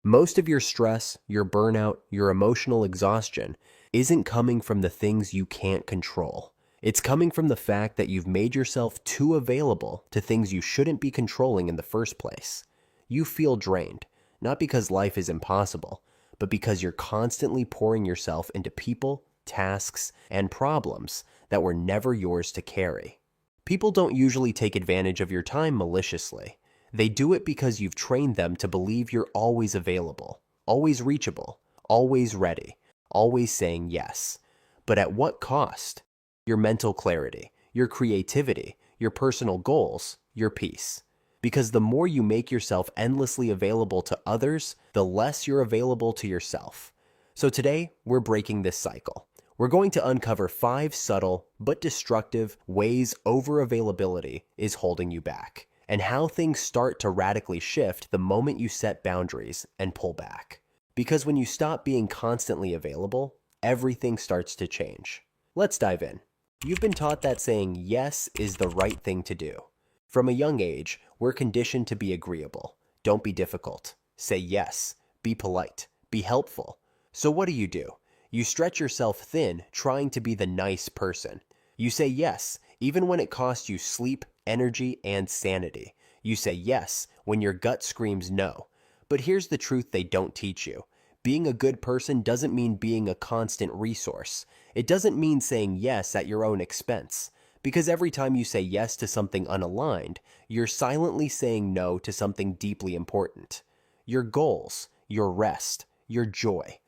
Most of your stress, your burnout, your emotional exhaustion isn't coming from the things you can't control. It's coming from the fact that you've made yourself too available to things you shouldn't be controlling in the first place. You feel drained, not because life is impossible, but because you're constantly pouring yourself into people, tasks, and problems that were never yours to carry. People don't usually take advantage of your time maliciously. They do it because you've trained them to believe you're always available, always reachable, always ready, always saying yes. But at what cost? Your mental clarity, your creativity, your personal goals, your peace. Because the more you make yourself endlessly available to others, the less you're available to yourself. So today, we're breaking this cycle. We're going to uncover 5 subtle but destructive ways over-availability is holding you back, and how things start to radically shift the moment you set boundaries and pull back. Because when you stop being constantly available, everything starts to change. Let's dive in. You've been taught that saying yes is the right thing to do. From a young age, we're conditioned to be agreeable. Don't be difficult. Say yes. Be polite. Be helpful. So what do? You stretch yourself thin trying to be the nice person. You say yes, even when it costs you sleep, energy, and sanity. You say yes when your gut screams no. But here's the truth they don't teach you. Being a good person doesn't mean being a constant resource. It doesn't mean saying yes at your own expense. Because every time you say yes to something unaligned, you're silently saying no to something deeply important. Your goals, your rest, your joy.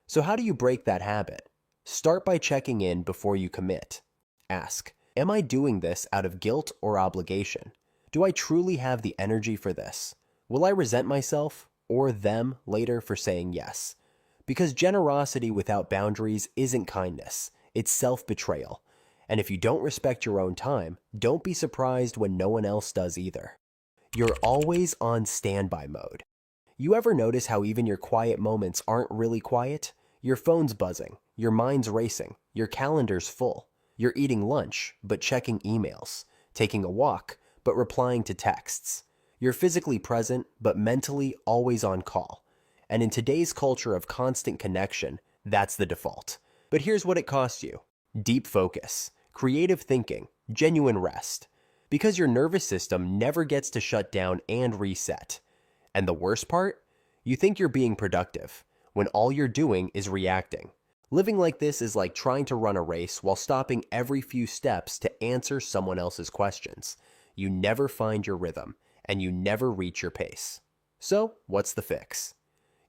So how do you break that habit? Start by checking in before you commit. Ask, am I doing this out of guilt or obligation? Do I truly have the energy for this? Will I resent myself or them later for saying yes? Because generosity without boundaries isn't kindness, it's self-betrayal. And if you don't respect your own time, don't be surprised when no one else does either. You're always on standby mode. You ever notice how even your quiet moments aren't really quiet? Your phone's buzzing, your mind's racing, your calendar's full. You're eating lunch, but checking emails, taking a walk, but replying to texts. You're physically present, but mentally always on call. And in today's culture of constant connection, that's the default. But here's what it costs you: deep focus, creative thinking, genuine rest. Because your nervous system never gets to shut down and reset. And the worst part? You think you're being productive, when all you're doing is reacting. Living like this is like trying to run a race while stopping every few steps to answer someone else's questions. You never find your rhythm, and you never reach your pace. So, what's the fix?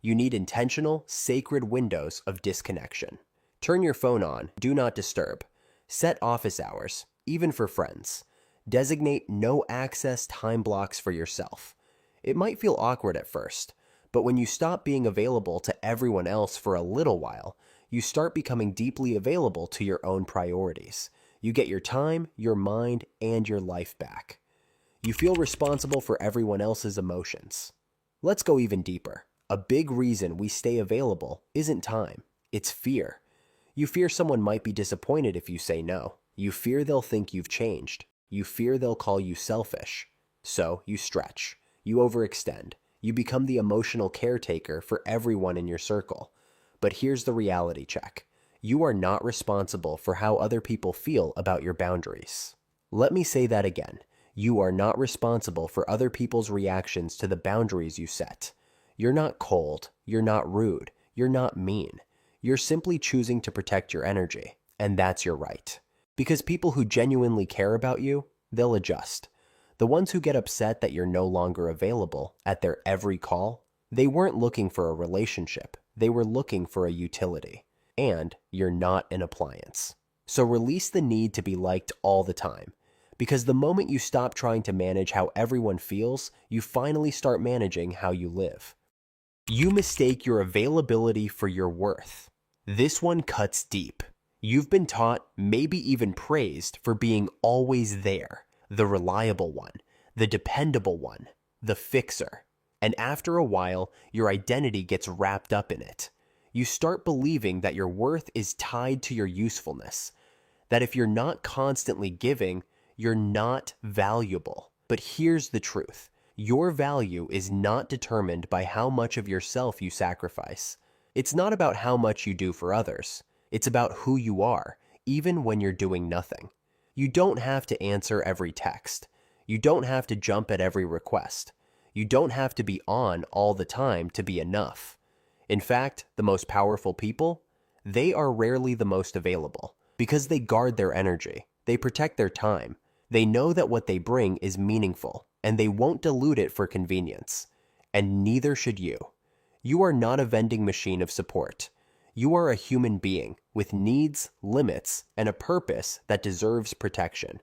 You need intentional, sacred windows of disconnection. Turn your phone on, do not disturb. Set office hours, even for friends. Designate no access time blocks for yourself. It might feel awkward at first, but when you stop being available to everyone else for a little while, you start becoming deeply available to your own priorities. You get your time, your mind, and your life back. You feel responsible for everyone else's emotions. Let's go even deeper. A big reason we stay available isn't time, it's fear. You fear someone might be disappointed if you say no. You fear they'll think you've changed. You fear they'll call you selfish. So you stretch. You overextend. You become the emotional caretaker for everyone in your circle. But here's the reality check. You are not responsible for how other people feel about your boundaries. Let me say that again. You are not responsible for other people's reactions to the boundaries you set. You're not cold. You're not rude. You're not mean. You're simply choosing to protect your energy, and that's your right. Because people who genuinely care about you, they'll adjust. The ones who get upset that you're no longer available at their every call, they weren't looking for a relationship. They were looking for a utility. And you're not an appliance. So release the need to be liked all the time. Because the moment you stop trying to manage how everyone feels, you finally start managing how you live. You mistake your availability for your worth. This one cuts deep. You've been taught, maybe even praised, for being always there, the reliable one, the dependable one, the fixer. And after a while, your identity gets wrapped up in it. You start believing that your worth is tied to your usefulness, that if you're not constantly giving, you're not valuable. But here's the truth. Your value is not determined by how much of yourself you sacrifice. It's not about how much you do for others. It's about who you are, even when you're doing nothing. You don't have to answer every text. You don't have to jump at every request. You don't have to be on all the time to be enough. In fact, the most powerful people, they are rarely the most available because they guard their energy. They protect their time. They know that what they bring is meaningful, and they won't dilute it for convenience. And neither should you. You are not a vending machine of support. You are a human being with needs, limits, and a purpose that deserves protection.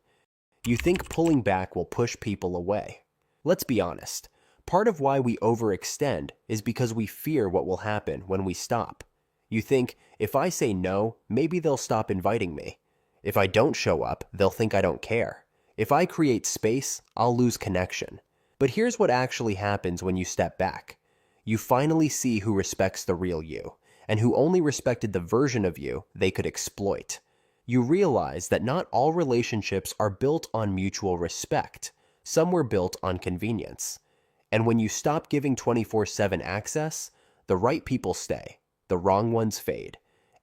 You think pulling back will push people away. Let's be honest. Part of why we overextend is because we fear what will happen when we stop. You think, if I say no, maybe they'll stop inviting me. If I don't show up, they'll think I don't care. If I create space, I'll lose connection. But here's what actually happens when you step back. You finally see who respects the real you, and who only respected the version of you they could exploit. You realize that not all relationships are built on mutual respect. Some were built on convenience. And when you stop giving 24/7 access, the right people stay, the wrong ones fade.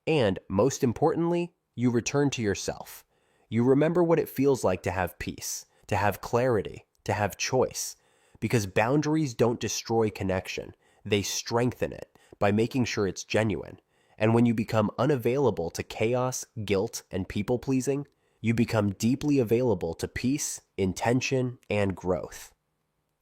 And, most importantly, you return to yourself. You remember what it feels like to have peace, to have clarity, to have choice. Because boundaries don't destroy connection, they strengthen it by making sure it's genuine. And when you become unavailable to chaos, guilt, and people-pleasing, you become deeply available to peace, intention, and growth.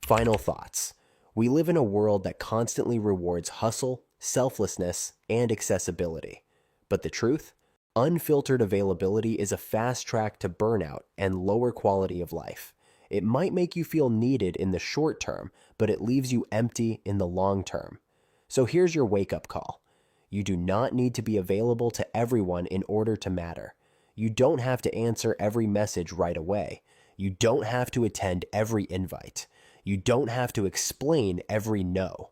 Final thoughts. We live in a world that constantly rewards hustle, selflessness, and accessibility. But the truth? Unfiltered availability is a fast track to burnout and lower quality of life. It might make you feel needed in the short term, but it leaves you empty in the long term. So here's your wake-up call. You do not need to be available to everyone in order to matter. You don't have to answer every message right away. You don't have to attend every invite. You don't have to explain every no.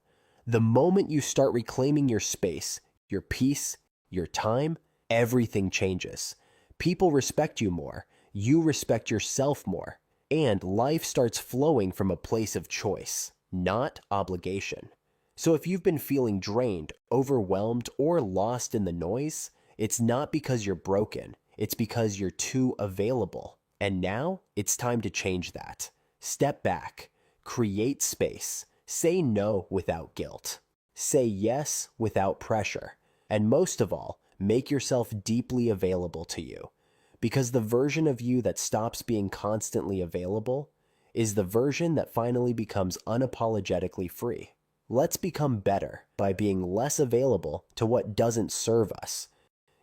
The moment you start reclaiming your space, your peace, your time, everything changes. People respect you more. You respect yourself more. And life starts flowing from a place of choice, not obligation. So if you've been feeling drained, overwhelmed, or lost in the noise, it's not because you're broken. It's because you're too available. And now it's time to change that. Step back. Create space. Say no without guilt. Say yes without pressure. And most of all, make yourself deeply available to you. Because the version of you that stops being constantly available is the version that finally becomes unapologetically free. Let's become better by being less available to what doesn't serve us.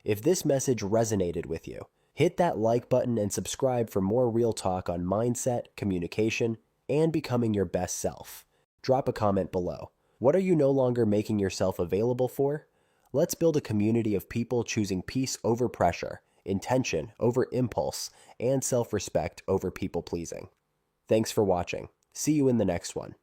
If this message resonated with you, hit that like button and subscribe for more real talk on mindset, communication, and becoming your best self. Drop a comment below. What are you no longer making yourself available for? Let's build a community of people choosing peace over pressure, intention over impulse, and self-respect over people-pleasing. Thanks for watching. See you in the next one.